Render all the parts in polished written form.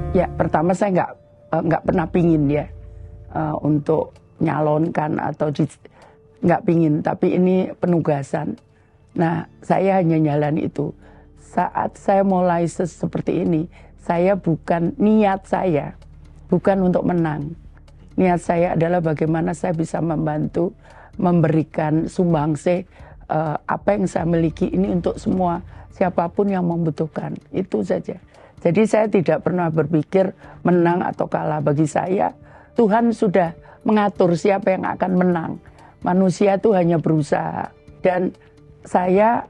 Ya, pertama saya nggak pernah pingin ya untuk nyalonkan atau nggak pingin, tapi ini penugasan. Nah, saya hanya jalan itu. Saat saya mulai seperti ini, niat saya bukan untuk menang. Niat saya adalah bagaimana saya bisa membantu, memberikan sumbangsih apa yang saya miliki ini untuk semua, siapapun yang membutuhkan. Itu saja. Jadi saya tidak pernah berpikir menang atau kalah. Bagi saya, Tuhan sudah mengatur siapa yang akan menang. Manusia itu hanya berusaha. Dan saya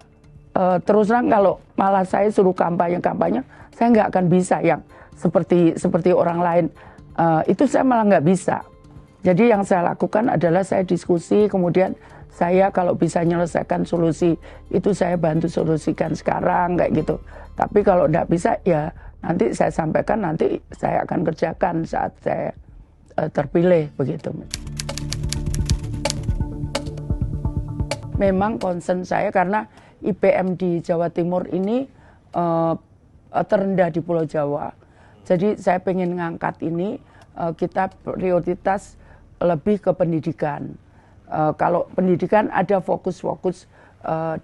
terus terang kalau malah saya suruh kampanye-kampanye, saya nggak akan bisa yang seperti orang lain. Itu saya malah nggak bisa. Jadi yang saya lakukan adalah saya diskusi, kemudian saya kalau bisa menyelesaikan solusi, itu saya bantu solusikan sekarang, kayak gitu. Tapi kalau nggak bisa, ya nanti saya sampaikan, nanti saya akan kerjakan saat saya terpilih, begitu. Memang concern saya karena IPM di Jawa Timur ini terendah di Pulau Jawa. Jadi saya pengen ngangkat ini, kita prioritas lebih ke pendidikan. Kalau pendidikan ada fokus-fokus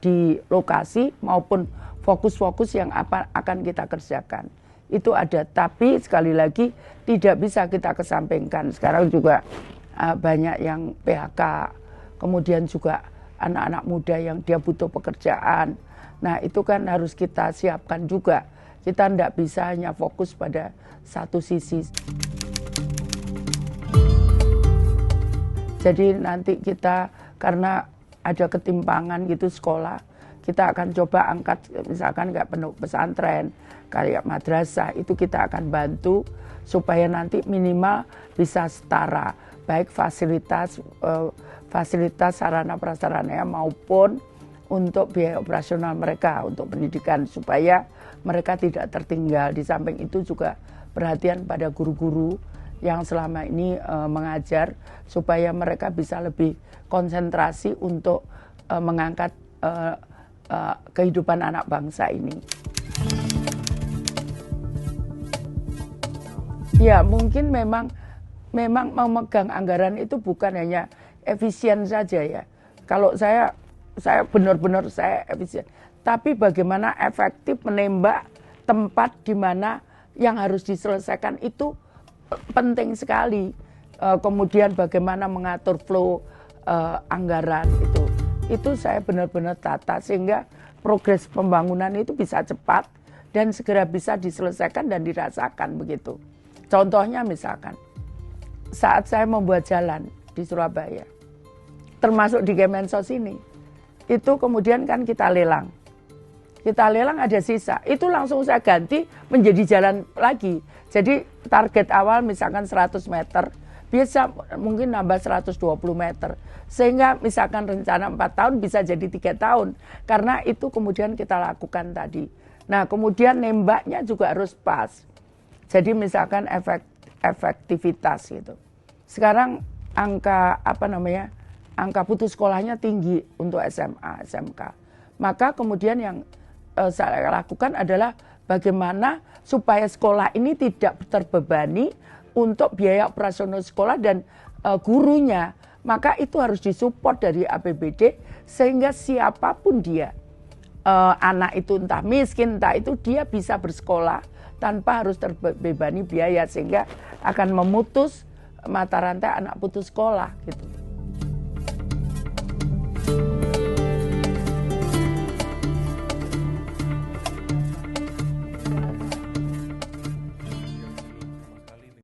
di lokasi maupun fokus-fokus yang apa akan kita kerjakan. Itu ada, tapi sekali lagi tidak bisa kita kesampingkan. Sekarang juga banyak yang PHK, kemudian juga anak-anak muda yang dia butuh pekerjaan. Nah itu kan harus kita siapkan juga. Kita tidak bisa hanya fokus pada satu sisi. Jadi nanti kita karena ada ketimpangan gitu sekolah, kita akan coba angkat misalkan kayak pesantren, kayak madrasah, itu kita akan bantu supaya nanti minimal bisa setara, baik fasilitas sarana prasarananya maupun untuk biaya operasional mereka untuk pendidikan supaya mereka tidak tertinggal. Di samping itu juga perhatian pada guru-guru yang selama ini mengajar supaya mereka bisa lebih konsentrasi untuk mengangkat kehidupan anak bangsa ini. Ya mungkin memang memegang anggaran itu bukan hanya efisien saja ya. Kalau saya benar-benar saya efisien. Tapi bagaimana efektif menembak tempat di mana yang harus diselesaikan itu penting sekali. Kemudian bagaimana mengatur flow anggaran itu saya benar-benar tata sehingga progres pembangunan itu bisa cepat dan segera bisa diselesaikan dan dirasakan begitu. Contohnya misalkan saat saya membuat jalan di Surabaya, termasuk di Kemensos ini, itu kemudian kan kita lelang ada sisa, itu langsung saya ganti menjadi jalan lagi. Jadi target awal misalkan 100 meter, bisa mungkin nambah 120 meter. Sehingga misalkan rencana 4 tahun bisa jadi 3 tahun. Karena itu kemudian kita lakukan tadi. Nah kemudian nembaknya juga harus pas. Jadi misalkan efektivitas gitu. Sekarang angka putus sekolahnya tinggi untuk SMA, SMK. Maka kemudian yang saya lakukan adalah bagaimana supaya sekolah ini tidak terbebani untuk biaya operasional sekolah dan gurunya. Maka itu harus disupport dari APBD sehingga siapapun dia, anak itu entah miskin, entah itu dia bisa bersekolah tanpa harus terbebani biaya sehingga akan memutus mata rantai anak putus sekolah gitu.